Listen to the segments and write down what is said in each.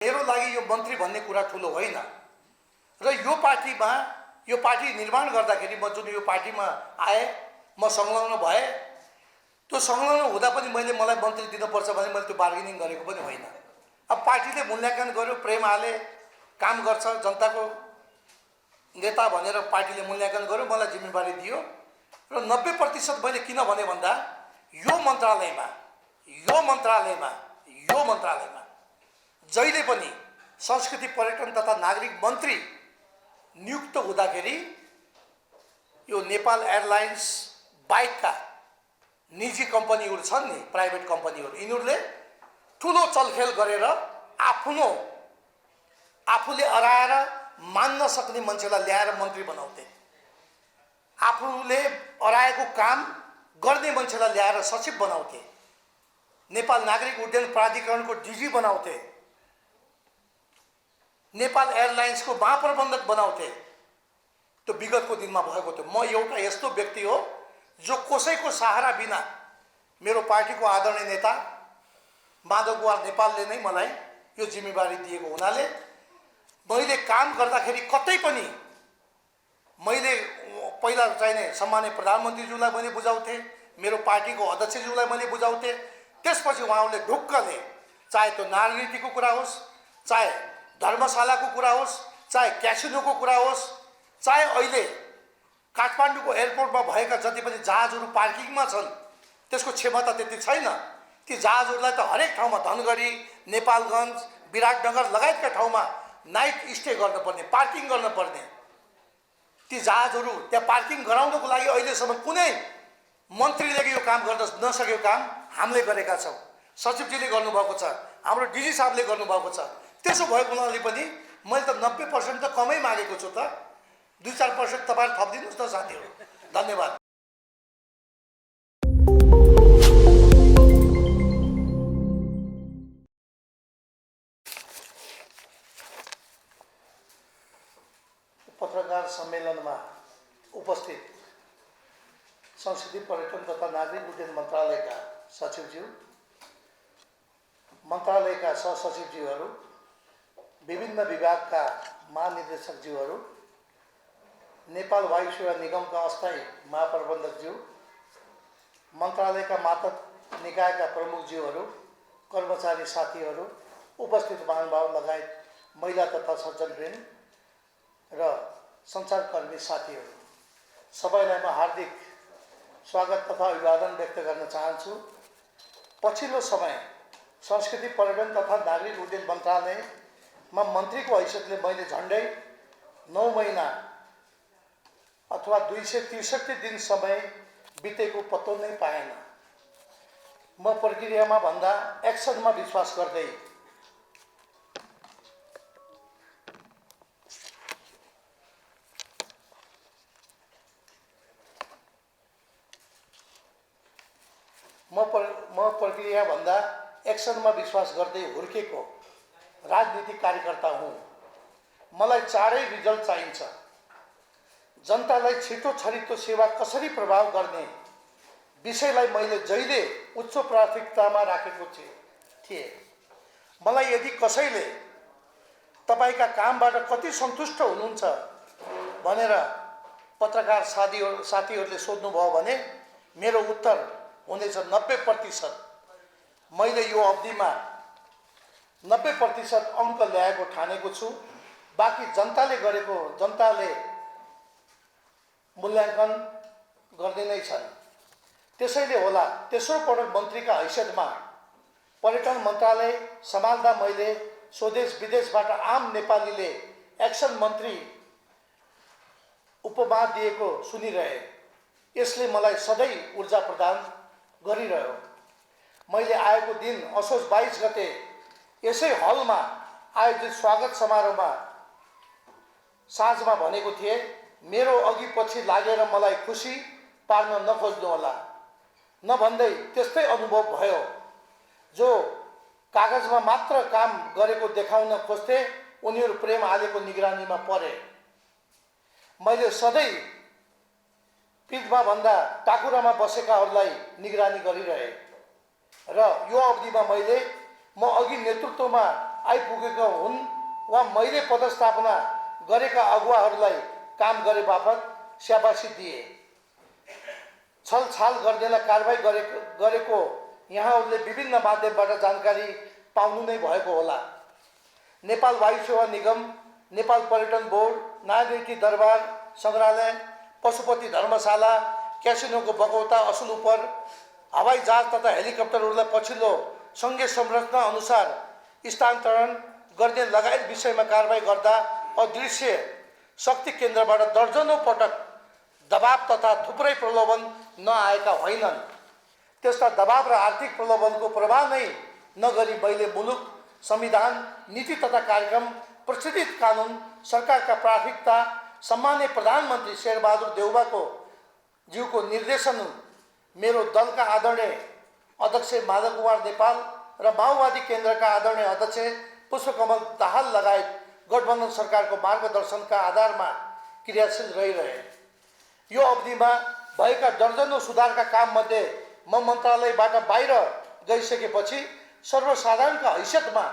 मेरो लागि यो मन्त्री भन्ने कुरा ठुलो होइन र यो पार्टी निर्माण गर्दाखेरि म जुन यो पार्टीमा आए म संलग्न भए त्यो संलग्न हुँदा पनि मलाई मन्त्री दिनुपर्छ भने मैले त्यो बार्गेनिङ गरेको पनि होइन। अब पार्टीले मूल्याङ्कन गर्यो, प्रेम हाले, काम गर्छ, जनताको नेता भनेर पार्टीले मूल्याङ्कन गर्यो, मलाई जिम्मेवारी दियो र 90% मैले किन भने भन्दा यो मन्त्रालयमा जहिले पनि संस्कृति पर्यटन तथा नागरिक मन्त्री नियुक्त हुँदाखेरि यो नेपाल एयरलाइन्स बाहेकका निजी कम्पनीहरू छन् नि, प्राइभेट कम्पनीहरू, यिनीहरूले ठुलो चलखेल गरेर आफूले अराएर मान्न सक्ने मान्छेलाई ल्याएर मन्त्री बनाउँथे, आफूले अराएको काम गर्ने मान्छेलाई ल्याएर सचिव बनाउँथे, नेपाल नागरिक उड्डयन प्राधिकरणको डीजी बनाउँथे, नेपाल एयरलाइन्सको महाप्रबन्धक बनाउँथे। त्यो विगतको दिनमा भएको थियो। म एउटा यस्तो व्यक्ति हो जो कसैको सहारा बिना मेरो पार्टीको आदरणीय नेता माधव कुमार नेपालले नै मलाई यो जिम्मेवारी दिएको हुनाले मैले काम गर्दाखेरि कतै पनि मैले पहिला चाहिने सम्माननीय प्रधानमन्त्रीज्यूलाई मैले बुझाउँथे, मेरो पार्टीको अध्यक्षज्यूलाई मैले बुझाउँथे। त्यसपछि उहाँहरूले ढुक्कले चाहे त्यो नागरिकको कुरा होस्, चाहे धर्मशालाको कुरा होस्, चाहे क्यासिनोको कुरा होस्, चाहे अहिले काठमाडौँको एयरपोर्टमा भएका जति पनि जहाजहरू पार्किङमा छन् त्यसको क्षमता त्यति छैन। ती जहाजहरूलाई त हरेक ठाउँमा धनगढी, नेपालगञ्ज, विराटनगर लगायतका ठाउँमा नाइट स्टे गर्नुपर्ने, पार्किङ गर्नुपर्ने। ती जहाजहरू त्यहाँ पार्किङ गराउनको लागि अहिलेसम्म कुनै मन्त्रीले यो काम गर्न नसकेको काम हामीले गरेका छौँ। सचिवजीले गर्नुभएको छ, हाम्रो डिजी साहबले गर्नुभएको छ। त्यसो भएको हुनाले पनि मैले त 90% त कमै मागेको छु त, 2-4% तपाईहरु थपिदिनुस् न साथीहरु। धन्यवाद। पत्रकार सम्मेलनमा उपस्थित संस्कृति पर्यटन तथा नागरिक उड्डयन मन्त्रालयका सचिवज्यू, मन्त्रालयका सहसचिवज्यूहरू, विभिन्न विभागका महानिर्देशकज्यूहरू, नेपाल वायु सेवा निगमका अस्थायी महाप्रबन्धकज्यू, मन्त्रालयका मातहत निकायका प्रमुखज्यूहरू, कर्मचारी साथीहरू, उपस्थित महानुभाव लगायत महिला तथा सज्जनवृन्द र सञ्चारकर्मी साथीहरू, सबैलाई म हार्दिक स्वागत तथा अभिवादन व्यक्त गर्न चाहन्छु। पछिल्लो समय संस्कृति पर्यटन तथा नागरिक उड्डयन मन्त्रालयमा मन्त्रीको हैसियतले मैले झन्डै 9 महिना अथवा 263 दिन समय बितेको पत्तो नै पाएन। म प्रक्रियामा भन्दा एक्सनमा विश्वास गर्दै प्रक्रिया भन्दा एक्सनमा विश्वास गर्दै हुर्केको राजनीतिक कार्यकर्ता हुँ। मलाई चाँडै रिजल्ट चाहिन्छ। जनतालाई छिटो छरितो सेवा कसरी प्रभाव गर्ने विषयलाई मैले जहिले उच्च प्राथमिकतामा राखेको थिएँ। मलाई यदि कसैले तपाईका कामबाट कति सन्तुष्ट हुनुहुन्छ भनेर पत्रकार साथीहरूले सोध्नुभयो भने मेरो उत्तर हुनेछ 90%। मैले यो अवधिमा 90% अङ्क ल्याएको ठानेको छु। बाँकी जनताले मूल्याङ्कन गर्दै नै छन्। त्यसैले होला तेस्रो पटक मन्त्रीका हैसियतमा पर्यटन मन्त्रालय सम्हाल्दा मैले स्वदेश विदेशबाट आम नेपालीले एक्सन मन्त्री उपमा दिएको सुनिरहे। यसले मलाई सधैँ ऊर्जा प्रदान गरिरह्यो। मैले आएको दिन असोज 22 गते यसै हलमा आयोजित स्वागत समारोहमा साँझमा भनेको थिएँ, मेरो अघि पछि लागेर मलाई खुसी पार्न नखोज्नुहोला। नभन्दै त्यस्तै अनुभव भयो। जो कागजमा मात्र काम गरेको देखाउन खोज्थे उनीहरू प्रेम हालेको निगरानीमा परे। मैले सधैँ पीठमा भन्दा टाकुरामा बसेकाहरूलाई निगरानी गरिरहे र यो अवधिमा म अघि नेतृत्वमा आइपुगेका हुन् वा मैले पदस्थापना गरेका अगुवाहरूलाई काम गरे बापत स्याबासी दिए। छलछाल गर्दैन कारबाही गरेको यहाँहरूले विभिन्न माध्यमबाट जानकारी पाउनु नै भएको होला। नेपाल वायु सेवा निगम, नेपाल पर्यटन बोर्ड, नागरिकी दरबार सङ्ग्रहालय, पशुपति धर्मशाला, क्यासिनोको बकौता असुल उपर, हवाई जहाज तथा हेलिकप्टरहरूलाई पछिल्लो सङ्घीय संरचना अनुसार स्थानान्तरण गर्ने लगायत विषयमा कारबाही गर्दा अदृश्य शक्ति केन्द्रबाट दर्जनौं पटक दबाव तथा थुप्रै प्रलोभन नआएका होइनन्। त्यस्ता दबाव र आर्थिक प्रलोभनको प्रभाव नै नगरी मैले मुलुक, संविधान, नीति तथा कार्यक्रम, प्रचलित कानुन, सरकारका प्राथमिकता, सम्माननीय प्रधानमन्त्री शेरबहादुर देउवाको ज्यूको निर्देशन, मेरो दलका आदरणीय अध्यक्ष माधव कुमार नेपाल र माओवादी केन्द्रका आदरणीय अध्यक्ष पुष्पकमल दाहाल लगायत गठबन्धन सरकारको मार्गदर्शनका आधारमा क्रियाशील रहिरहे। यो अवधिमा भएका दर्जनौं सुधारका काममध्ये म मन्त्रालयबाट बाहिर गइसकेपछि सर्वसाधारणका हैसियतमा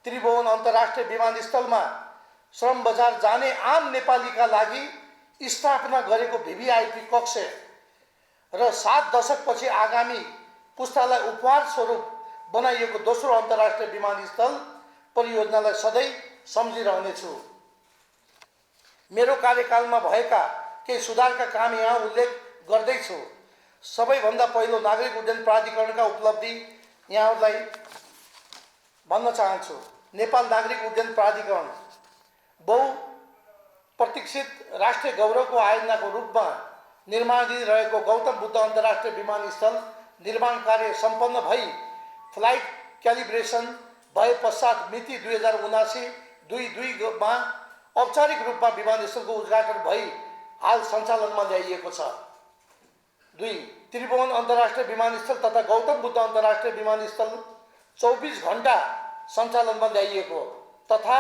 त्रिभुवन अन्तर्राष्ट्रिय विमानस्थलमा श्रम बजार जाने आम नेपालीका लागि स्थापना गरेको भिभिआइपी कक्ष र 7 दशकपछि आगामी पुस्तालाई उपहार स्वरूप बनाइएको दोस्रो अन्तर्राष्ट्रिय विमानस्थल परियोजनालाई सधैँ सम्झिरहनेछु। मेरो कार्यकालमा भएका केही सुधारका काम यहाँ उल्लेख गर्दैछु। सबैभन्दा पहिलो नागरिक उड्डयन प्राधिकरणका उपलब्धि यहाँहरूलाई भन्न चाहन्छु। नेपाल नागरिक उड्डयन प्राधिकरण बहुप्रतीक्षित राष्ट्रिय गौरवको आयोजनाको रूपमा निर्माणाधीन रहेको गौतम बुद्ध अन्तर्राष्ट्रिय विमानस्थल निर्माण कार्य सम्पन्न भई फ्लाइट क्यालिब्रेसन भए पश्चात मिति 2079-22 मा औपचारिक रूपमा विमानस्थलको उद्घाटन भई हाल सञ्चालनमा ल्याइएको छ। 2. त्रिभुवन अन्तर्राष्ट्रिय विमानस्थल तथा गौतम बुद्ध अन्तर्राष्ट्रिय विमानस्थल 24 घण्टा सञ्चालनमा ल्याइएको तथा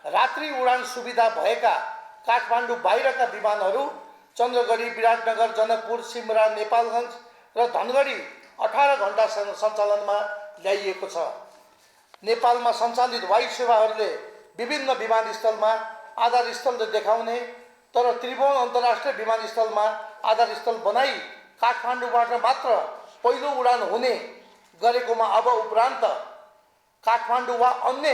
रात्रि उडान सुविधा भएका काठमाडौँ बाहिरका विमानहरू चन्द्रगढी, विराटनगर, जनकपुर, सिमरा, नेपालगञ्ज र धनगढी 18 घण्टा सञ्चालनमा ल्याइएको छ। नेपालमा सञ्चालित वायु सेवाहरूले विभिन्न विमानस्थलमा आधारस्थल देखाउने तर त्रिभुवन अन्तर्राष्ट्रिय विमानस्थलमा आधारस्थल बनाई काठमाडौँबाट मात्र पहिलो उडान हुने गरेकोमा अब उपरान्त काठमाडौँ वा अन्य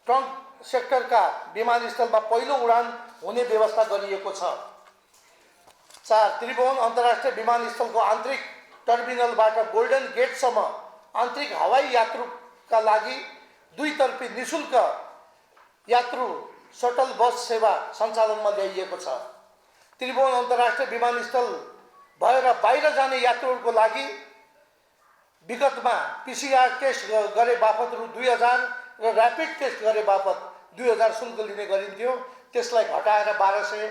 ट्रङ्क सेक्टरका विमानस्थलमा पहिलो उडान हुने व्यवस्था गरिएको छ। 4. त्रिभुवन अन्तर्राष्ट्रिय विमानस्थलको आन्तरिक टर्मिनलबाट गोल्डन गेटसम्म आन्तरिक हवाई यात्रुका लागि दुईतर्फी निःशुल्क यात्रु शटल बस सेवा सञ्चालनमा ल्याइएको छ। त्रिभुवन अन्तर्राष्ट्रिय विमानस्थल भएर बाहिर जाने यात्रुहरूको लागि विगतमा पिसिआर टेस्ट गरे बापत रु 2000 र ऱ्यापिड टेस्ट गरे बापत 2000 शुल्क लिने गरिन्थ्यो, त्यसलाई घटाएर 1200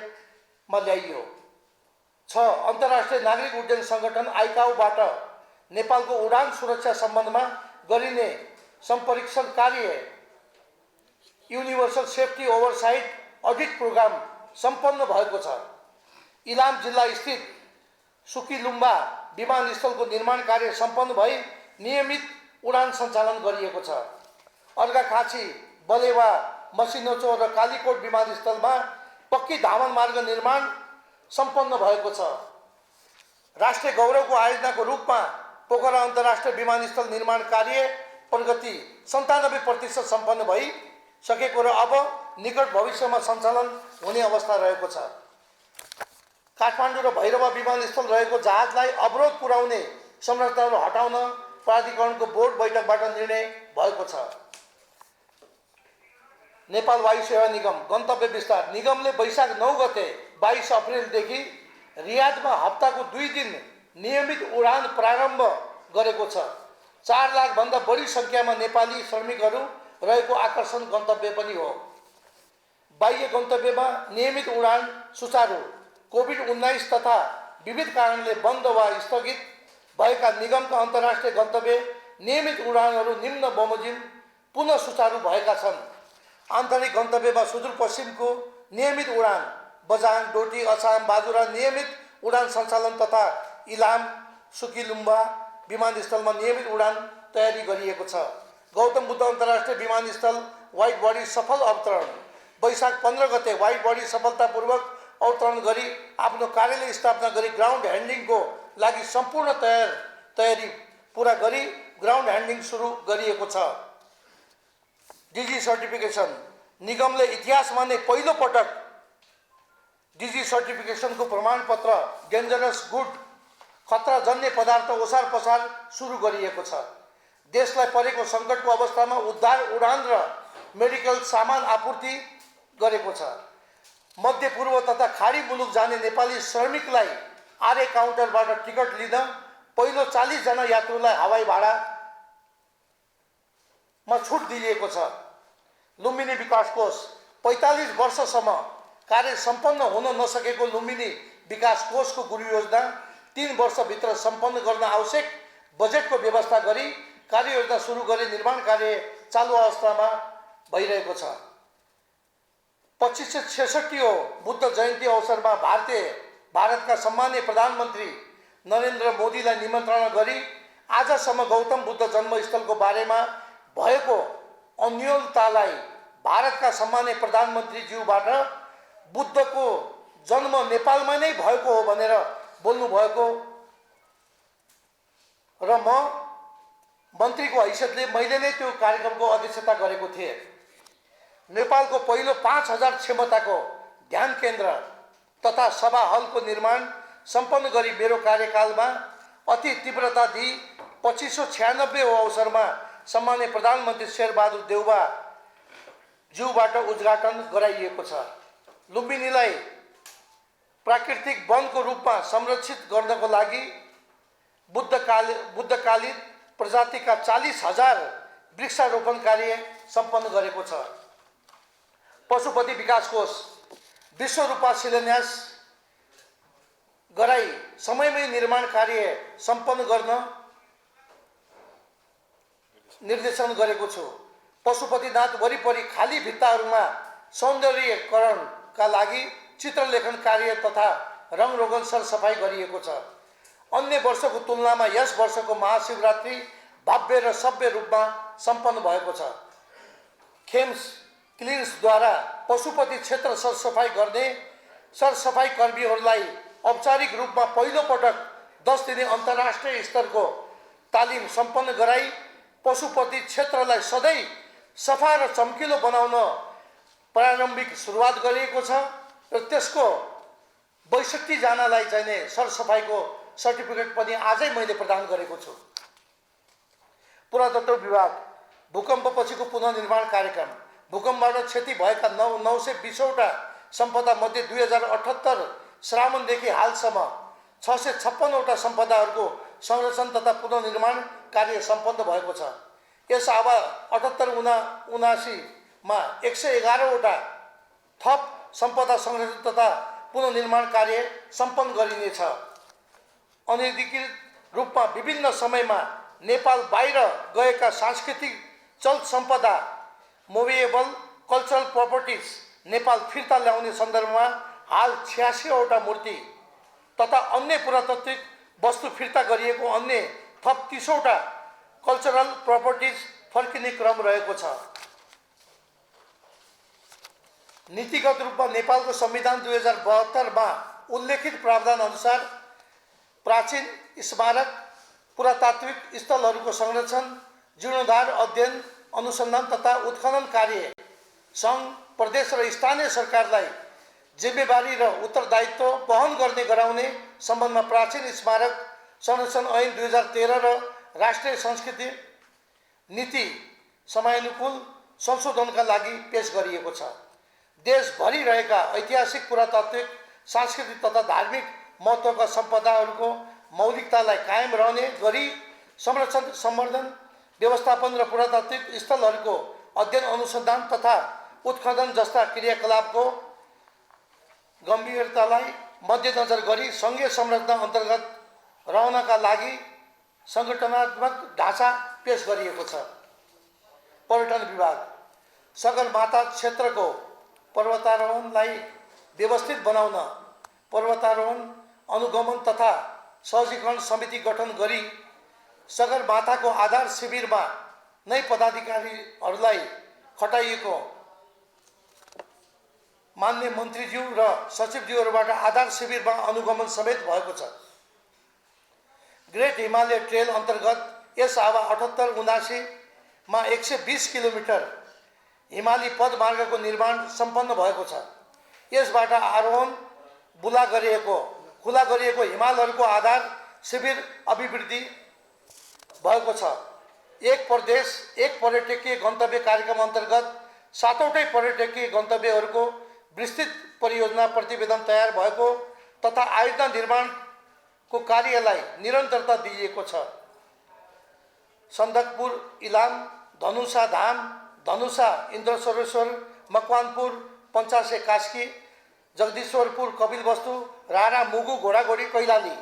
मा ल्याइयो। 6. अन्तर्राष्ट्रिय नागरिक उड्डयन सङ्गठन आइकाओबाट नेपालको उडान सुरक्षा सम्बन्धमा गरिने सम्परीक्षण कार्य universal safety oversight audit programme सम्पन्न भएको छ। इलाम जिल्ला स्थित सुकीलुम्बा विमानस्थलको निर्माण कार्य सम्पन्न भई नियमित उडान सञ्चालन गरिएको छ। अर्घाखाँची, बलेवा, मसिनोचो र कालीकोट विमानस्थलमा पक्की धावन मार्ग निर्माण सम्पन्न भएको छ। राष्ट्रिय गौरवको आयोजनाको रूपमा पोखरा अन्तर्राष्ट्रिय विमानस्थल निर्माण कार्य प्रगति 97% सम्पन्न भइसकेको र अब निकट भविष्यमा सञ्चालन हुने अवस्था रहेको छ। काठमाडौँ र भैरवा विमानस्थल रहेको जहाजलाई अवरोध पुर्याउने संरचनाहरू हटाउन प्राधिकरणको बोर्ड बैठकबाट निर्णय भएको छ। नेपाल वायु सेवा निगम गन्तव्य विस्तार निगमले वैशाख 9 गते 22 अप्रिलदेखि रियादमा हप्ताको 2 दिन नियमित उडान प्रारम्भ गरेको छ। 4 लाख भन्दा बढी सङ्ख्यामा नेपाली श्रमिकहरू रहेको आकर्षण गन्तव्य पनि हो। बाह्य गन्तव्यमा नियमित उडान सुचारू, कोभिड-19 तथा विविध कारणले बन्द वा स्थगित भएका निगमका अन्तर्राष्ट्रिय गन्तव्य नियमित उडानहरू निम्न बमोजिम पुनः सुचारू भएका छन्। आन्तरिक गन्तव्यमा सुदूरपश्चिमको नियमित उडान, बझाङ, डोटी, अछाम, बाजुरा नियमित उडान सञ्चालन तथा इलाम, सुकीलुम्बा विमानस्थलमा नियमित उडान तयारी गरिएको छ। गौतम बुद्ध अन्तर्राष्ट्रिय विमानस्थल वाइड बडी सफल अवतरण। वैशाख 15 गते वाइड बडी सफलतापूर्वक अवतरण गरी आफ्नो कार्यालय स्थापना गरी ग्राउन्ड ह्यान्डलिङको लागि सम्पूर्ण तयारी पुरा गरी ग्राउन्ड ह्यान्डलिङ सुरु गरिएको छ। DG certification. निगमले इतिहासमा नै पहिलो पटक डिजी सर्टिफिकेसनको प्रमाणपत्र डेन्जरस गुड खतराजन्य पदार्थ ओसार पसार सुरु गरिएको छ। देशलाई परेको सङ्कटको अवस्थामा उद्धार उडान र मेडिकल सामान आपूर्ति गरेको छ। मध्य पूर्व तथा खाडी मुलुक जाने नेपाली श्रमिकलाई आरए काउन्टरबाट टिकट लिन पहिलो 40 जना यात्रुलाई हवाई भाडामा छुट दिइएको छ। लुम्बिनी विकास कोष। 45 वर्षसम्म कार्य सम्पन्न हुन नसकेको लुम्बिनी विकास कोषको गुरु योजना 3 वर्षभित्र सम्पन्न गर्न आवश्यक बजेटको व्यवस्था गरी कार्ययोजना सुरु गरी निर्माण कार्य चालु अवस्थामा भइरहेको छ। 2566 बुद्ध जयन्ती अवसरमा भारतका सम्माननीय प्रधानमन्त्री नरेन्द्र मोदीलाई निमन्त्रणा गरी आजसम्म गौतम बुद्ध जन्मस्थलको बारेमा भएको अन्योलतालाई भारतका सम्माननीय प्रधानमन्त्रीज्यूबाट बुद्धको जन्म नेपालमा नै भएको हो भनेर बोल्नु भएको र म मन्त्रीको हैसियतले मैले नै त्यो कार्यक्रमको अध्यक्षता गरेको थिएँ। नेपालको पहिलो 5000 क्षमताको ध्यान केन्द्र तथा सभा हलको निर्माण सम्पन्न गरी मेरो कार्यकालमा अति तीव्रता दिई 2596 अवसरमा सम्माननीय प्रधानमन्त्री शेरबहादुर देउबा ज्यूबाट उद्घाटन गराइएको छ। लुम्बिनीलाई प्राकृतिक वनको रूपमा संरक्षित गर्नको लागि बुद्धकालीन प्रजातिका 40,000 वृक्षारोपण कार्य सम्पन्न गरेको छ। पशुपति विकास कोष। विश्व रूपा शिलान्यास गराई समयमै निर्माण कार्य सम्पन्न गर्न निर्देशन गरेको छु। पशुपतिनाथ वरिपरि खाली भित्ताहरूमा सौन्दर्यकरणका लागि चित्रलेखन कार्य तथा रङरोगन सरसफाई गरिएको छ। अन्य वर्षको तुलनामा यस वर्षको महाशिवरात्रि भव्य र सभ्य रूपमा सम्पन्न भएको छ। खेम्स क्लिन्सद्वारा पशुपति क्षेत्र सरसफाई गर्ने सरसफाई कर्मीहरूलाई औपचारिक रूपमा पहिलो पटक 10 दिने अन्तर्राष्ट्रिय स्तरको तालिम सम्पन्न गराई पशुपति क्षेत्रलाई सधैँ सफा र चम्किलो बनाउन प्रारम्भिक सुरुवात गरिएको छ र त्यसको 62 जनालाई चाहिने सरसफाइको सर्टिफिकेट पनि आजै मैले प्रदान गरेको छु। पुरातत्व विभाग। भूकम्पपछिको पुनर्निर्माण कार्यक्रम। भूकम्पबाट क्षति भएका 920वटा सम्पदा मध्ये 2078 श्रावणदेखि हालसम्म 656वटा सम्पदाहरूको संरक्षण तथा पुनर्निर्माण कार्य सम्पन्न भएको छ। यस अब 78-79 मा 111वटा थप सम्पदा संरक्षण तथा पुनर्निर्माण कार्य सम्पन्न गरिनेछ। अनधिकृत रूपमा विभिन्न समयमा नेपाल बाहिर गएका सांस्कृतिक चल सम्पदा मुभेबल कल्चरल प्रपर्टिज नेपाल फिर्ता ल्याउने सन्दर्भमा हाल 86वटा मूर्ति तथा अन्य पुरातात्विक वस्तु फिर्ता गरिएको अन्य थप 30वटा कल्चरल प्रपर्टिज फर्किने क्रम रहेको छ। नीतिगत रूपमा नेपालको संविधान 2072 मा उल्लेखित प्रावधान अनुसार प्राचीन स्मारक पुरातात्विक स्थलहरूको संरक्षण जीर्णोद्धार अध्ययन अनुसन्धान तथा उत्खनन कार्य सङ्घ प्रदेश र स्थानीय सरकारलाई जिम्मेवारी र उत्तरदायित्व वहन गर्ने गराउने सम्बन्धमा प्राचीन स्मारक संरक्षण ऐन 2013 र राष्ट्रिय संस्कृति नीति समयानुकूल संशोधनका लागि पेश गरिएको छ। देशभरि रहेका ऐतिहासिक पुरातात्विक सांस्कृतिक तथा धार्मिक महत्त्वका सम्पदाहरूको मौलिकतालाई कायम रहने गरी संरक्षण सम्वर्धन व्यवस्थापन र पुरातात्विक स्थलहरूको अध्ययन अनुसन्धान तथा उत्खनन जस्ता क्रियाकलापको गम्भीरतालाई मध्यनजर गरी सङ्घीय संरचना अन्तर्गत रहनका लागि सङ्गठनात्मक ढाँचा पेश गरिएको छ। पर्यटन विभाग। सगरमाथा क्षेत्रको पर्वतारोहणलाई व्यवस्थित बनाउन पर्वतारोहण अनुगमन तथा सहजीकरण समिति गठन गरी सगरमाथाको आधार शिविरमा नै पदाधिकारीहरूलाई खटाइएको मान्य मन्त्रीज्यू र सचिवज्यूहरूबाट आधार शिविरमा अनुगमन समेत भएको छ। ग्रेट हिमालय ट्रेल अन्तर्गत यस आवा 78-79 मा 120 किलोमिटर हिमाली पदमार्गको निर्माण सम्पन्न भएको छ। यसबाट आरोहण खुला गरिएको हिमालहरूको आधार शिविर अभिवृद्धि भएको छ। एक प्रदेश एक पर्यटकीय गन्तव्य कार्यक्रम अन्तर्गत 7वटै पर्यटकीय गन्तव्यहरूको विस्तृत परियोजना प्रतिवेदन तयार भएको तथा आयोजना निर्माणको कार्यलाई निरन्तरता दिइएको छ। सन्दकपुर, इलाम, धनुषा धाम, धनुषा इन्द्रसरोवर, मकवानपुर, पञ्चासे कास्की, जगदीश्वरपुर, कपिलवस्तु, रारा, मुगु, घोडाघोडी, कैलाली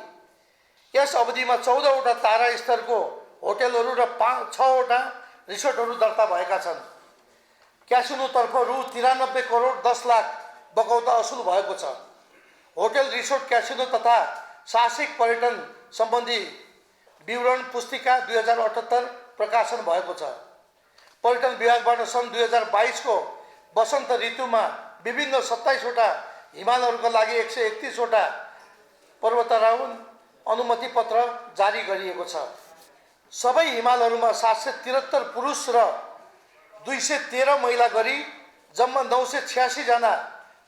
यस अवधिमा 14वटा तारा स्तरको होटलहरू र 6वटा रिसोर्टहरू दर्ता भएका छन्। क्यासिनोतर्फ रु 93 करोड 10 लाख बकौता असुल भएको छ। होटल, रिसोर्ट, क्यासिनो तथा साहसिक पर्यटन सम्बन्धी विवरण पुस्तिका 2078 प्रकाशन भएको छ। पर्यटन विभागबाट सन् 2022 को वसन्त ऋतुमा विभिन्न 27वटा हिमालहरूका लागि 131वटा पर्वतारोहण अनुमति पत्र जारी गरिएको छ। सबै हिमालहरूमा 773 पुरुष र 213 महिला गरी जम्मा 986 जना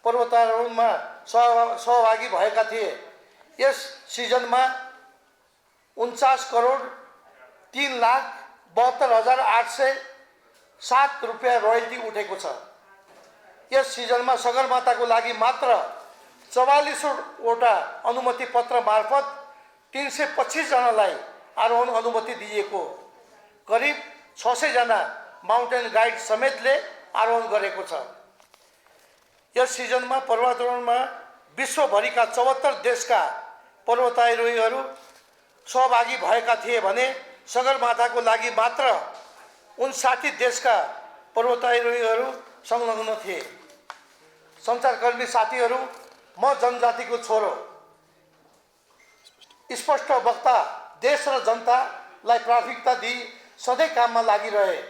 पर्वतारोहणमा सहभागी भएका थिए। यस सिजनमा 49 करोड 3,72,807 रुपियाँ रोयल्टी उठेको छ। यस सिजनमा सगरमाथाको लागि मात्र 44वटा अनुमति पत्र मार्फत 325 जनालाई आरोहण अनुमति दिइएको, करिब 600 जना माउन्टेन गाइड समेतले आरोहण गरेको छ। यस सिजनमा पर्वतारोहणमा विश्वभरिका 74 देशका पर्वतारोहीहरू सहभागी भएका थिए भने सगरमाथाको लागि मात्र 59 देशका पर्वतारोहीहरू संलग्न थिए। सञ्चारकर्मी साथीहरू, म जनजातिको छोरो, स्पष्ट वक्ता, देश र जनतालाई प्राथमिकता दिई सधैँ काममा लागिरहे।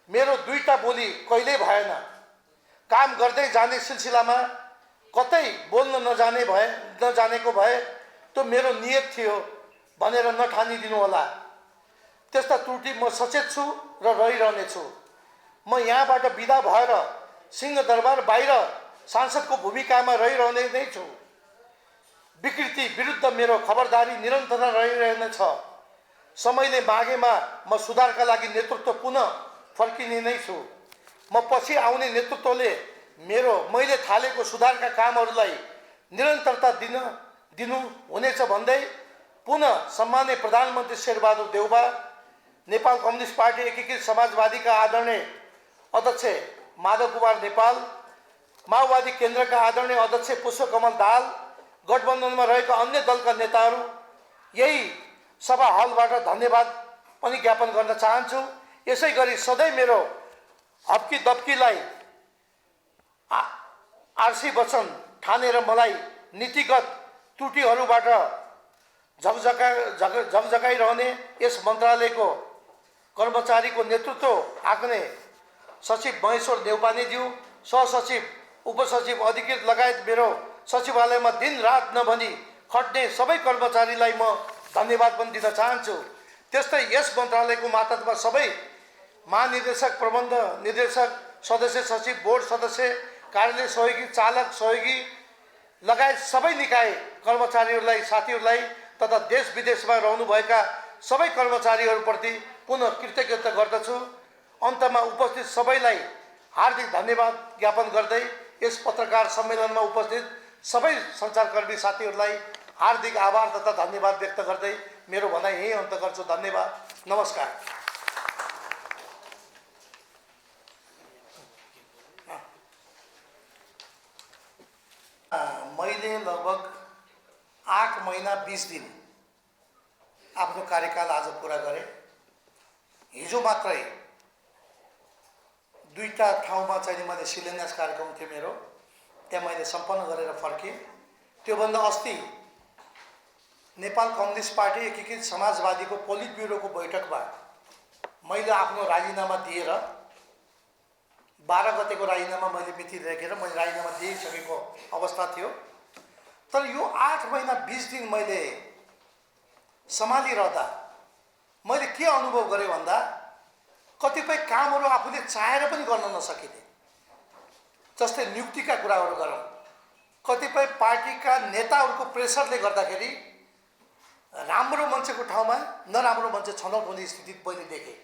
मेरो दुईटा बोली कहिल्यै भएन। काम गर्दै जाने सिलसिलामा कतै बोल्न नजानेको भए त्यो मेरो नियत थियो भनेर नठानिदिनु होला। त्यस्ता त्रुटि म सचेत छु र रहिरहनेछु। म यहाँबाट बिदा भएर सिंहदरबार बाहिर सांसदको भूमिकामा रहिरहने नै छु। विकृति विरुद्ध मेरो खबरदारी निरन्तर रहिरहनेछ। समयले मागेमा म सुधारका लागि नेतृत्व पुनः फर्किने नै छु। म पछि आउने नेतृत्वले मैले थालेको सुधारका कामहरूलाई निरन्तरता दिनु हुनेछ भन्दै पुनः सम्माननीय प्रधानमन्त्री शेरबहादुर देउबा, नेपाल कम्युनिस्ट पार्टी एकीकृत समाजवादीका आदरणीय अध्यक्ष माधव कुमार नेपाल, माओवादी केन्द्रका आदरणीय अध्यक्ष पुष्पकमल दाहाल, गठबन्धनमा रहेका अन्य दलका नेताहरू यही सभा हलबाट धन्यवाद पनि ज्ञापन गर्न चाहन्छु। यसै गरी सधैँ मेरो हप्की दप्कीलाई आरसी वचन ठानेर मलाई नीतिगत त्रुटिहरूबाट झकझकाइरहने यस मन्त्रालयको कर्मचारीको नेतृत्व हाँक्ने सचिव महेश्वर नेउपानेज्यू, सहसचिव, उपसचिव, अधिकृत लगायत मेरो सचिवालयमा दिन रात नभनी खट्ने सबै कर्मचारीलाई म धन्यवाद पनि दिन चाहन्छु। त्यस्तै यस मन्त्रालयको मातहतमा सबै महानिर्देशक, प्रबन्ध निर्देशक, सदस्य सचिव, बोर्ड सदस्य, कार्यालय सहयोगी, चालक सहयोगी लगायत सबै निकाय कर्मचारीहरूलाई, साथीहरूलाई तथा देश विदेशमा रहनुभएका सबै कर्मचारीहरूप्रति पुनः कृतज्ञता गर्दछु। अन्तमा उपस्थित सबैलाई हार्दिक धन्यवाद ज्ञापन गर्दै यस पत्रकार सम्मेलनमा उपस्थित सबै सञ्चारकर्मी साथीहरूलाई हार्दिक आभार तथा धन्यवाद व्यक्त गर्दै मेरो भनाइ यही अन्त गर्छु। धन्यवाद, नमस्कार। मैले लगभग 8 महिना 20 दिन आफ्नो कार्यकाल आज पुरा गरेँ। हिजो मात्रै दुईटा ठाउँमा चाहिँ मैले शिलान्यास कार्यक्रम थियो मेरो, त्यहाँ मैले सम्पन्न गरेर फर्केँ। त्योभन्दा अस्ति नेपाल कम्युनिस्ट पार्टी एकीकृत समाजवादीको पोलिट ब्युरोको बैठकमा मैले आफ्नो राजीनामा दिएर 12 गतेको राजीनामा मैले मिति राखेर मैले राजीनामा दिइसकेको अवस्था थियो। तर यो 8 महिना 20 दिन मैले सम्हालिरहँदा मैले के अनुभव गरेँ भन्दा कतिपय कामहरू आफूले चाहेर पनि गर्न नसकिने, जस्तै नियुक्तिका कुराहरू गरौँ, कतिपय पार्टीका नेताहरूको प्रेसरले गर्दाखेरि राम्रो मान्छेको ठाउँमा नराम्रो मान्छे छनौट हुने स्थिति मैले देखेँ।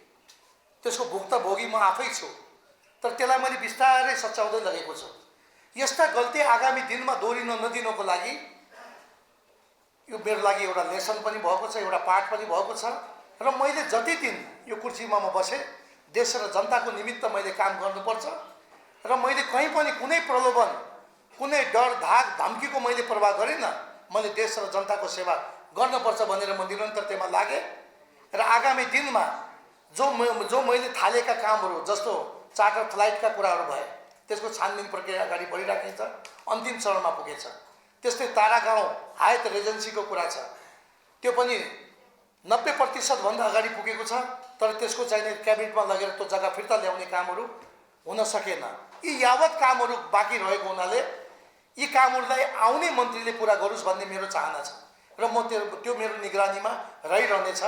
त्यसको भुक्तभोगी म आफै छु, तर त्यसलाई मैले बिस्तारै सच्याउँदै लगेको छु। यस्ता गल्ती आगामी दिनमा दोहोरिन नदिनको लागि यो मेरो लागि एउटा लेसन पनि भएको छ, एउटा पाठ पनि भएको छ। र मैले जति दिन यो कुर्सीमा म बसेँ, देश र जनताको निमित्त मैले काम गर्नुपर्छ र मैले कहीँ पनि कुनै प्रलोभन, कुनै डर, धाक, धम्कीको मैले प्रवाह गरिनँ। मैले देश र जनताको सेवा गर्नुपर्छ भनेर म निरन्तर त्यसमा लागेँ। र आगामी दिनमा जो मैले थालेका कामहरू, जस्तो चार्टर फ्लाइटका कुराहरू भए, त्यसको छानबिन प्रक्रिया अगाडि बढिराखेको छ, अन्तिम चरणमा पुगेछ। त्यस्तै तारागाउँ हायत रेजेन्सीको कुरा छ, त्यो पनि 90% भन्दा अगाडि पुगेको छ। तर त्यसको चाहिने क्याबिनेटमा लगेर त्यो जग्गा फिर्ता ल्याउने कामहरू हुन सकेन। यी यावत कामहरू बाँकी रहेको हुनाले यी कामहरूलाई आउने मन्त्रीले पुरा गरोस् भन्ने मेरो चाहना छ र म त्यो मेरो निगरानीमा रहिरहनेछ।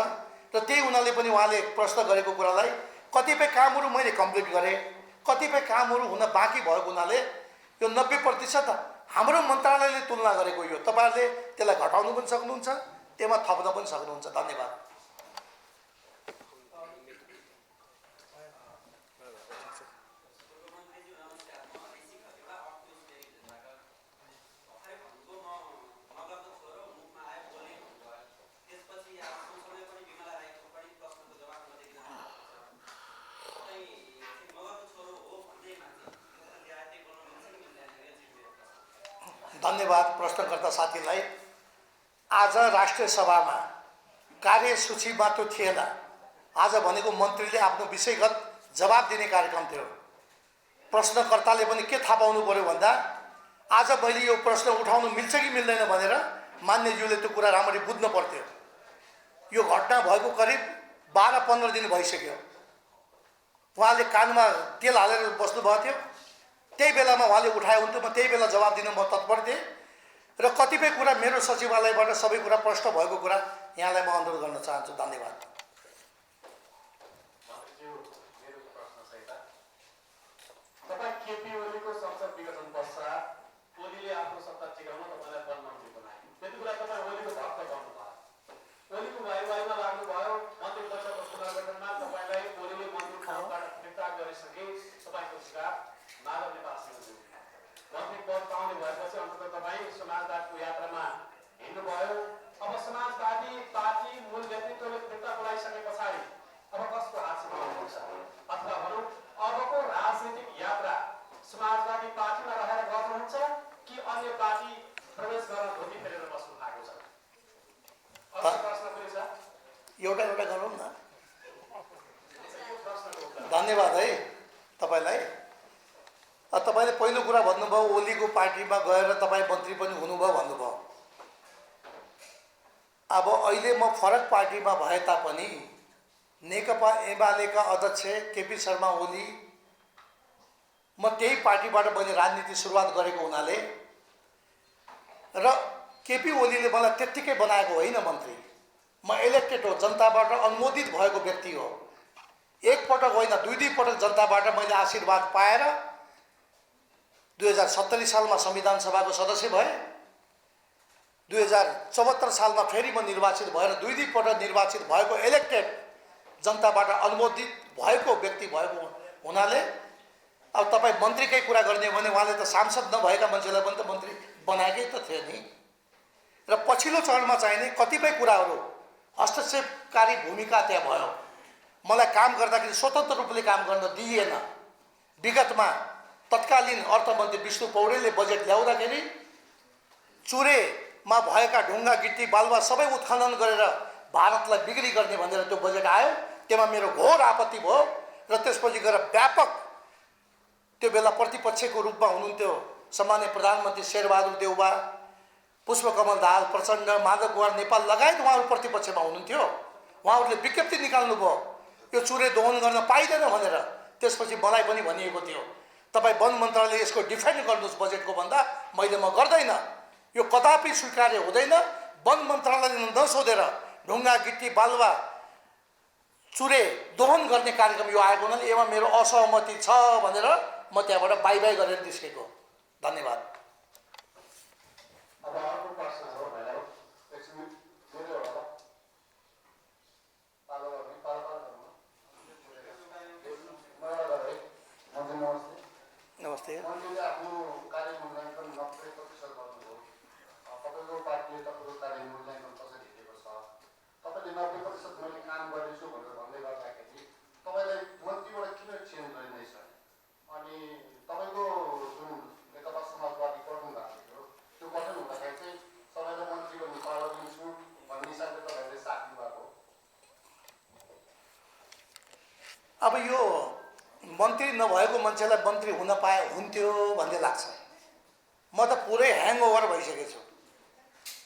र त्यही हुनाले पनि उहाँले प्रश्न गरेको कुरालाई कतिपय कामहरू मैले कम्प्लिट गरेँ, कतिपय कामहरू हुन बाँकी भएको हुनाले यो 90% हाम्रो मन्त्रालयले तुलना गरेको, यो तपाईँहरूले त्यसलाई घटाउनु पनि सक्नुहुन्छ, त्यसमा थप्न पनि सक्नुहुन्छ। धन्यवाद। धन्यवाद प्रश्नकर्ता साथीलाई। आज राष्ट्रिय सभामा कार्यसूचीमा त्यो थिएन। आज भनेको मन्त्रीले आफ्नो विषयगत जवाब दिने कार्यक्रम थियो। प्रश्नकर्ताले पनि के थाहा पाउनु पर्यो भन्दा आज मैले यो प्रश्न उठाउनु मिल्छ कि मिल्दैन भनेर मान्यज्यूले त्यो कुरा राम्ररी बुझ्नु पर्थ्यो। यो घटना भएको करिब 12-15 दिन भइसक्यो। उहाँले कानमा तेल हालेर बस्नुभएको थियो, त्यही बेलामा उहाँले उठाए हुन्थ्यो, म त्यही बेला जवाब दिन म तत्पर थिएँ। र कतिपय कुरा मेरो सचिवालयबाट सबै कुरा प्रश्न भएको कुरा यहाँलाई म अनुरोध गर्न चाहन्छु। धन्यवाद। तपाईँ केपी ओलीको संसद विघटन पश्चात ओलीले आफ्नो सत्ता टिकाउन तपाईँलाई वन मन्त्री बनाए। त्यति बेला तपाईँ ओलीको भक्त बन्नुभयो, ओलीको वाइवाइमा लाग्नुभयो। मन्त्री पक्षको पुनर्गठनमा तपाईँलाई ओलीले मन्त्री पदबाट फिर्ता गरिसके तपाईँको शिकार माधव नेपालसँग जोडियो। मन्त्री पद पाउने भएपछि अन्ततः तपाईँ समाजवादको यात्रामा हिँड्नुभयो। अब समाजवादी पार्टी मूल नेतृत्वले फिर्ता बोलाइसके पछाडि अब कसको हातमा आउनुहुन्छ? अथवा भनौँ अबको राजनीतिक यात्रा समाजवादी पार्टीमा रहेर गर्नुहुन्छ कि अन्य पार्टी प्रवेश गर्न धोती फेरेर बस्नु भएको छ? अर्को प्रश्न पनि छ, एउटा गरौँ न। धन्यवाद है तपाईँलाई। तपाईँले पहिलो कुरा भन्नुभयो ओलीको पार्टीमा गएर तपाईँ मन्त्री पनि हुनुभयो भन्नुभयो। अब अहिले म फरक पार्टीमा भए तापनि नेकपा एमालेका अध्यक्ष केपी शर्मा ओली, म त्यही पार्टीबाट मैले राजनीति सुरुवात गरेको हुनाले र केपी ओलीले मलाई त्यत्तिकै बनाएको होइन मन्त्री। म इलेक्टेड हो, जनताबाट अनुमोदित भएको व्यक्ति हो। एकपटक होइन, दुई पटक जनताबाट मैले आशीर्वाद पाएर 2070 सालमा संविधान सभाको सदस्य भए। 2074 सालमा फेरि म निर्वाचित भएर दुई पटक निर्वाचित भएको, इलेक्टेड, जनताबाट अनुमोदित भएको व्यक्ति भएको हुनाले अब तपाईँ मन्त्रीकै कुरा गर्ने भने उहाँले त सांसद नभएका मान्छेलाई पनि त मन्त्री बनाएकै त थियो नि। र पछिल्लो चरणमा चाहिने कतिपय कुराहरू हस्तक्षेपकारी भूमिका त्यहाँ भयो। मलाई काम गर्दाखेरि स्वतन्त्र रूपले काम गर्न दिइएन। विगतमा तत्कालीन अर्थमन्त्री विष्णु पौडेलले बजेट ल्याउँदाखेरि चुरेमा भएका ढुङ्गा गिट्टी बालुवा सबै उत्खनन गरेर भारतलाई बिक्री गर्ने भनेर त्यो बजेट आयो। त्यसमा मेरो घोर आपत्ति भयो र त्यसपछि गएर व्यापक, त्यो बेला प्रतिपक्षको रूपमा हुनुहुन्थ्यो सम्माननीय प्रधानमन्त्री शेरबहादुर देउवा, पुष्पकमल दाहाल प्रचण्ड, माधव कुमार नेपाल लगायत उहाँहरू प्रतिपक्षमा हुनुहुन्थ्यो। उहाँहरूले विज्ञप्ति निकाल्नुभयो यो चुरे दोहन गर्न पाइँदैन भनेर। त्यसपछि मलाई पनि भनिएको थियो तपाईँ वन मन्त्रालयले यसको डिफेन्ड गर्नुहोस् बजेटको भन्दा मैले म गर्दैन, यो कदापि स्वीकार्य हुँदैन। वन मन्त्रालयले नसोधेर ढुङ्गा गिट्टी बालुवा चुरे दोहन गर्ने कार्यक्रम यो आएको हुनाले यसमा मेरो असहमति छ भनेर म त्यहाँबाट बाई बाई गरेर निस्केको। धन्यवाद। अब अर्को प्रश्न हो भाइलाई एकछिन मेरो होला पालो गर्ने पालो नमस्ते। मन्त्रीले आफ्नो कार्य मूल्याङ्कन 90% गर्नुभयो। तपाईँको पार्टीले तपाईँको कार्य मूल्याङ्कन कसरी दिएको छ? तपाईँले 90% मैले काम गर्नेछु भनेर भन्दै गर्दाखेरि तपाईँलाई मन्त्रीबाट किन चेन्ज गरिँदैछ? अनि तपाईँको जुन नेकपा समाजवादी गठन भएको थियो त्यो गठन हुँदाखेरि चाहिँ सबैलाई मन्त्रीको निकालो दिन्छु भन्ने हिसाबले तपाईँहरूले साथ दिनुभएको हो। अब यो मन्त्री नभएको मान्छेलाई मन्त्री हुन पाए हुन्थ्यो भन्ने लाग्छ। म त पुरै ह्याङओभर भइसकेको छु।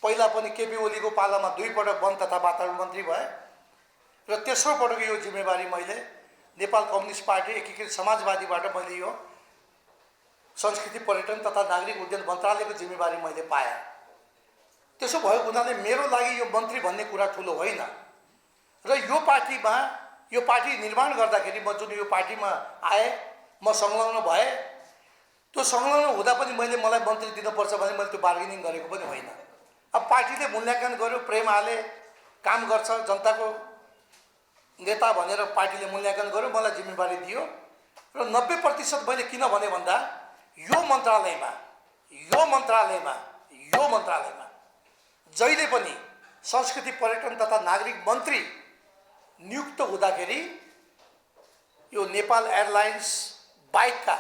पहिला पनि केपी ओलीको पालामा 2 पटक वन तथा वातावरण मन्त्री भए र तेस्रो पटक यो जिम्मेवारी मैले नेपाल कम्युनिस्ट पार्टी एकीकृत समाजवादीबाट मैले यो संस्कृति पर्यटन तथा नागरिक उड्डयन मन्त्रालयको जिम्मेवारी मैले पाएँ। त्यसो भएको हुनाले मेरो लागि यो मन्त्री भन्ने कुरा ठुलो होइन र यो पार्टी निर्माण गर्दाखेरि म जुन यो पार्टीमा आएँ म संलग्न भएँ। त्यो संलग्न हुँदा पनि मलाई मन्त्री दिनुपर्छ भने मैले त्यो बार्गेनिङ गरेको पनि होइन। अब पार्टीले मूल्याङ्कन गर्यो, प्रेम हाले, काम गर्छ, जनताको नेता भनेर पार्टीले मूल्याङ्कन गर्यो, मलाई जिम्मेवारी दियो र 90% मैले किन भने भन्दा यो मन्त्रालयमा जहिले पनि संस्कृति पर्यटन तथा नागरिक मन्त्री नियुक्त हुँदाखेरि यो नेपाल एयरलाइन्स बाहेकका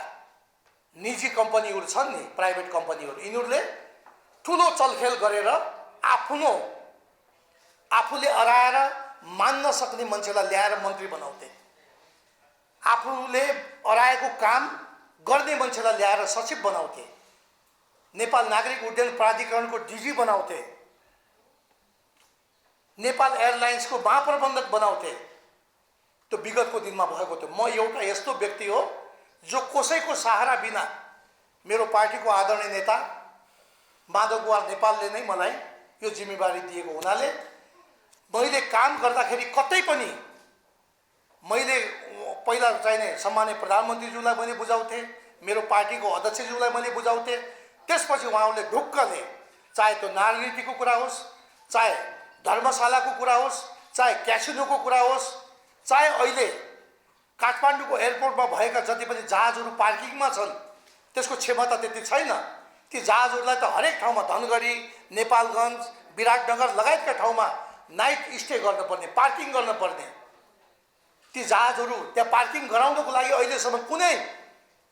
निजी कम्पनीहरू छन् नि, प्राइभेट कम्पनीहरू, यिनीहरूले ठुलो चलखेल गरेर आफूले अराएर मान्न सक्ने मान्छेलाई ल्याएर मन्त्री बनाउँथे। आफूले अराएको काम गर्ने मान्छेलाई ल्याएर सचिव बनाउँथे। नेपाल नागरिक उड्डयन प्राधिकरणको डिजी बनाउँथे। नेपाल एयरलाइन्सको महाप्रबन्धक बनाउँथे। त्यो विगतको दिनमा भएको थियो। म एउटा यस्तो व्यक्ति हो जो कसैको सहारा बिना मेरो पार्टीको आदरणीय नेता माधव कुमार नेपालले नै मलाई यो जिम्मेवारी दिएको हुनाले मैले काम गर्दाखेरि कतै पनि मैले पहिला चाहिने सम्माननीय प्रधानमन्त्रीज्यूलाई मैले बुझाउँथेँ, मेरो पार्टीको अध्यक्षज्यूलाई मैले बुझाउँथेँ। त्यसपछि उहाँहरूले ढुक्कले चाहे त्यो नागरिकको कुरा होस्, चाहे धर्मशालाको कुरा होस्, चाहे क्यासिनोको कुरा होस्, चाहे अहिले काठमाडौँको एयरपोर्टमा भएका जति पनि जहाजहरू पार्किङमा छन् त्यसको क्षमता त्यति छैन। ती जहाजहरूलाई त हरेक ठाउँमा धनगढी, नेपालगञ्ज, विराटनगर लगायतका ठाउँमा नाइट स्टे गर्नुपर्ने, पार्किङ गर्नुपर्ने। ती जहाजहरू त्यहाँ पार्किङ गराउनको लागि अहिलेसम्म कुनै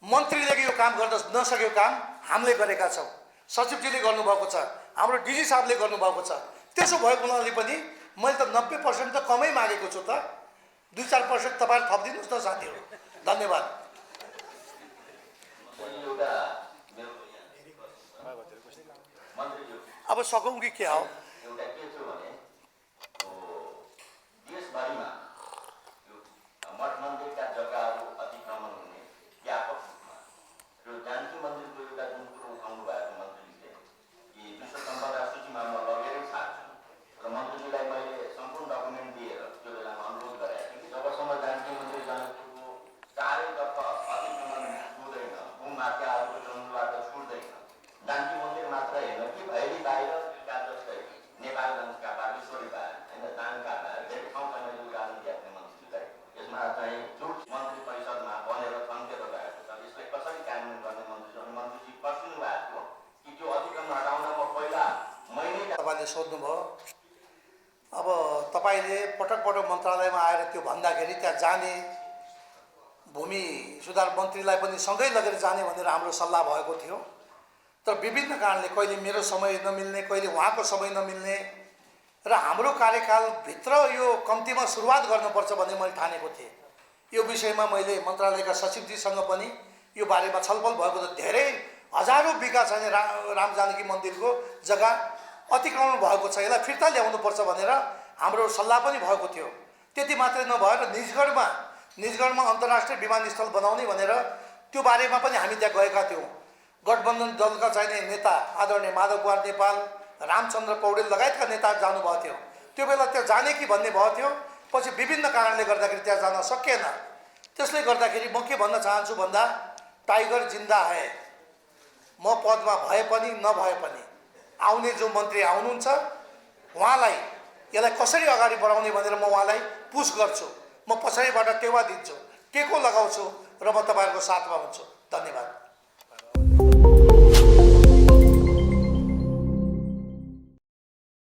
मन्त्रीले यो काम गर्न नसकेको काम हामीले गरेका छौँ। सचिवजीले गर्नुभएको छ, हाम्रो डिजी साहबले गर्नुभएको छ। त्यसो भएको हुनाले पनि मैले त 90% त कमै मागेको छु त। 2-4% तपाईँहरू थपिदिनुहोस् न साथीहरू। धन्यवाद। अब सकौँ कि क्या हो? एउटा के छ भने देशभरिमा यो मठ मन्दिरका जग्गाहरू अतिक्रमण हुने व्यापक रूपमा र जानकी मन्दिरको एउटा जुन कुरो उठाउनु भएको मन्त्रीले कि विश्व सम्पदा सूचीमा म लगेरै छाड्छु र मन्त्रीजीलाई मैले सम्पूर्ण डकुमेन्ट दिएर त्यो बेलामा अनुरोध गरेको थिएँ कि जबसम्म जानकी मन्दिर जनकपुरको चारैतर्फ अतिक्रमण छुँदैन, भूमाफियाहरूको जङ्गलबाट छुट्दैन, जानकी मन्दिर मात्र होइन कि भैली बाहिरका जस्तै नेपालगञ्जका बागेश्वरी बार होइन, दाङका बार धेरै ठाउँका मैले उदाहरण दिएको मन्त्रीलाई यसमा चाहिँ जुट मन्त्री परिषदमा बनेर थन्केर गएको छ। यसलाई कसरी कानुन गर्ने मन्त्रीजी पर्सिनु भएको कि त्यो अतिक्रमण हटाउन म पहिला मैले तपाईँले सोध्नुभयो। अब तपाईँले पटक पटक मन्त्रालयमा आएर त्यो भन्दाखेरि त्यहाँ जाने भूमि सुधार मन्त्रीलाई पनि सँगै लगेर जाने भनेर हाम्रो सल्लाह भएको थियो। तर विभिन्न कारणले कहिले मेरो समय नमिल्ने, कहिले उहाँको समय नमिल्ने र हाम्रो कार्यकालभित्र यो कम्तीमा सुरुवात गर्नुपर्छ भन्ने मैले ठानेको थिएँ। यो विषयमा मैले मन्त्रालयका सचिवजीसँग पनि यो बारेमा छलफल भएको त धेरै हजारौँ बिघा चाहिँ राम जानकी मन्दिरको जग्गा अतिक्रमण भएको छ, यसलाई फिर्ता ल्याउनुपर्छ भनेर हाम्रो सल्लाह पनि भएको थियो। त्यति मात्रै नभएर निजगढमा अन्तर्राष्ट्रिय विमानस्थल बनाउने भनेर त्यो बारेमा पनि हामी त्यहाँ गएका थियौँ। गठबन्धन दलका चाहिने नेता आदरणीय माधव कुमार नेपाल, रामचन्द्र पौडेल लगायतका नेताहरू जानुभएको थियो। त्यो बेला त्यहाँ जाने कि भन्ने भएको थियो, पछि विभिन्न कारणले गर्दाखेरि त्यहाँ जान सकिएन। त्यसले गर्दाखेरि म के भन्न चाहन्छु भन्दा टाइगर जिन्दा है। म पदमा भए पनि नभए पनि आउने जो मन्त्री आउनुहुन्छ उहाँलाई यसलाई कसरी अगाडि बढाउने भनेर म उहाँलाई पुस गर्छु। म पछाडिबाट टेवा दिन्छु, टेको लगाउँछु र म तपाईँहरूको साथमा हुन्छु। धन्यवाद।